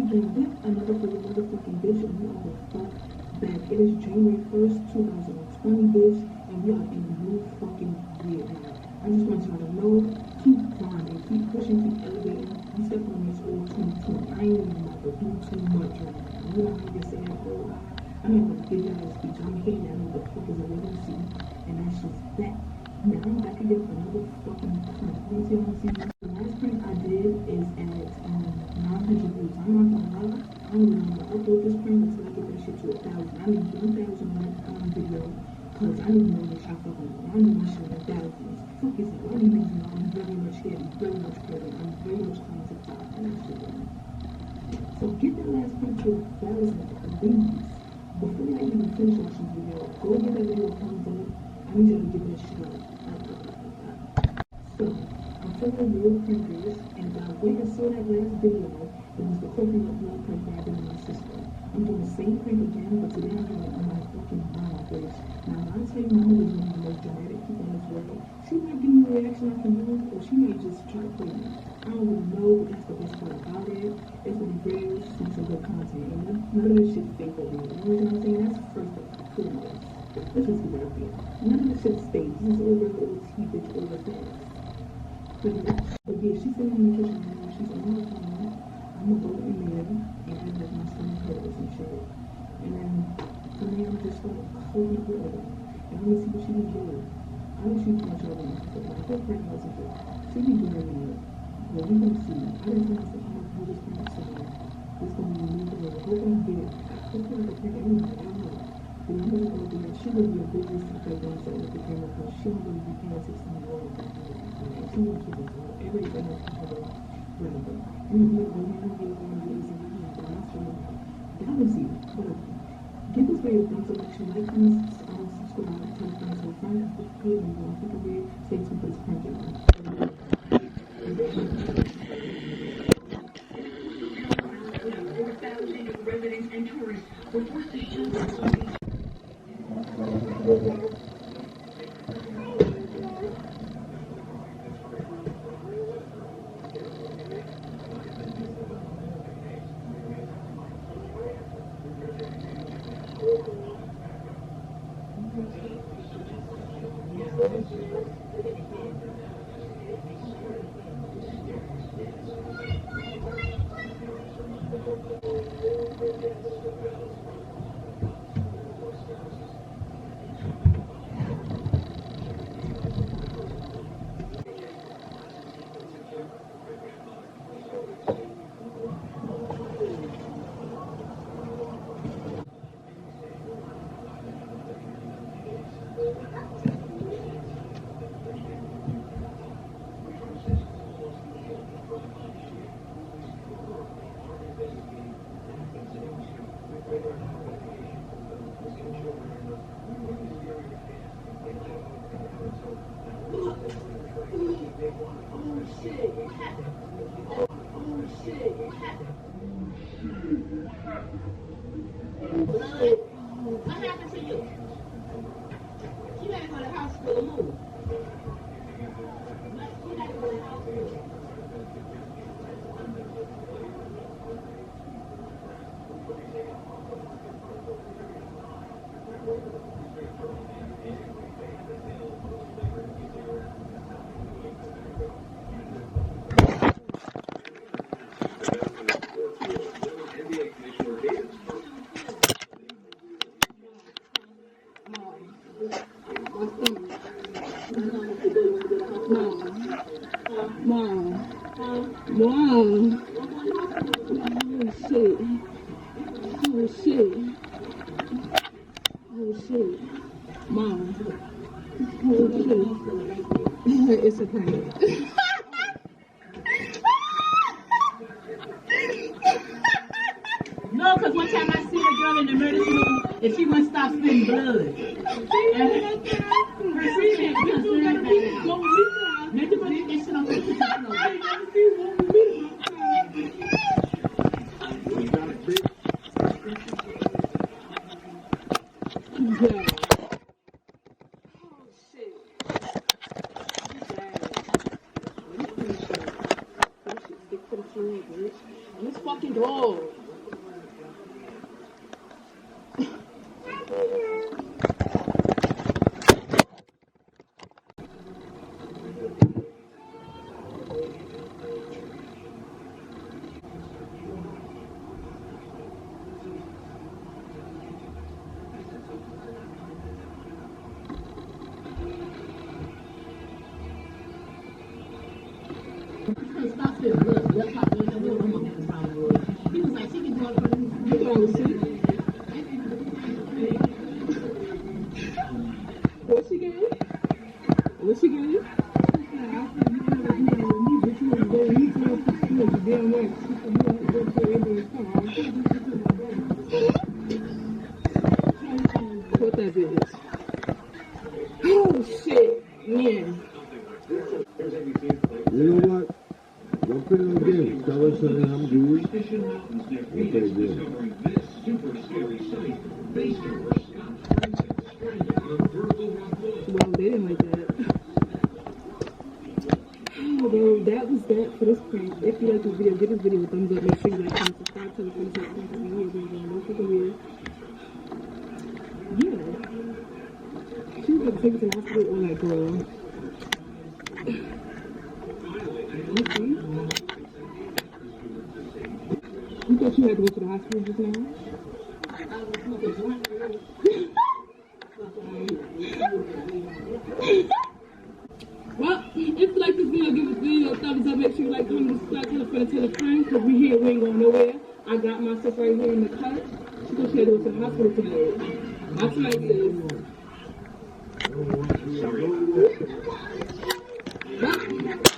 then with another motherfucking bitch, and we are the fuck back. It is January 1st, 2020, bitch, and we are in a new fucking year now. I just want y'all to know, keep grinding, keep pushing, keep elevating. We step on this all 2020. I ain't even about to do too much right now. You know how you say that, oh, I'm not gonna give y'all a speech. I'm hitting that motherfuckers and let them see. And that's just that. Now I'm back again for another fucking print. You see what I'm saying? The last print I did is at 900 views. I'm not gonna lie. I don't even know how to upload this print until I get that shit to 1,000. I need 1,000 video because I need to know that y'all fucking with me. I need my shit in thousands. Fuck is it? All these niggas know I'm very much heavy, very much credit. I'm very much coming to the top. And that's shit. So get that last print to 1,000, please. Before I even finish watching the video, go give that video a thumbs up. I need y'all to give that shit up. So, I'm filming real printers, and I went and saw that last video. It was the coconut blood print that I did in my sister. I'm doing the same print again, but today I'm doing it on my fucking mom, bitch. Now, when I tell you my mother is one of the most dramatic people in this world, she might give me a reaction I can do, or she might just try to play me. I don't really know, but that's the best part about it. It's really real, she's some good content, and none of this shit fake over here. You know what I'm saying? That's the first of foremost. Let's just be right there. None of this shit stays. This is over little bitch over things. But yeah, she's sitting in the kitchen right now. She's on her phone. I'm gonna go in there and act like my stomach hurts and shit. And then from there, I'm just like holding it with her. And I'm gonna see what she can do. I don't shoot too much over there. So like, her friend was a bit. She be doing it. But we gonna see. I didn't tell myself I'm gonna do this thing. So it's gonna be a new thing. Go and get it. Hopefully I can print anyway. I don't know. But I'm gonna go there. She gonna be a big reason to play games with the camera because she don't really be paying attention to me all the time. She wants to do it. Everything else is really relevant. You know, when you don't get one of these and you have to answer them, that was you. But give this video a thumbs up, make sure you like, comment, subscribe, tell your friends or friends, if you could, and you want to pick a video, stay tuned for this project. Over 1,000 residents and tourists were forced to shelter. What happened to you? You had to go to the hospital. Move. You had to go to the hospital. Mom. Oh shit. Oh shit. Oh shit. Mom. Oh shit. It's a prank. No, because one time I seen a girl in the emergency room and she wouldn't stop spitting blood. And this fucking dog Stop this. Look, that's how they know I'm gonna have a problem with it. He was like, she can do it for you on the seat. What she gave? What she gave? What that is? Oh shit, man. You know what? Don't put it again. Tell us something I'm doing. Okay, good. Well, they didn't like that. Oh, bro, that was that for this prank. If you like this video, give this video a thumbs up. Make sure you like, comment, subscribe, tell your friends, don't forget weird. Yeah. She was gonna take it to the hospital or like, girl. Okay. You thought you had to go to the hospital just now? Well, if you like this video, give this video a thumbs up. Make sure you like, comment, subscribe, tell a friend, because we here, we ain't going nowhere. I got my stuff right here in the cut. She thought she had to go to the hospital today. That's nice, sis. Bye.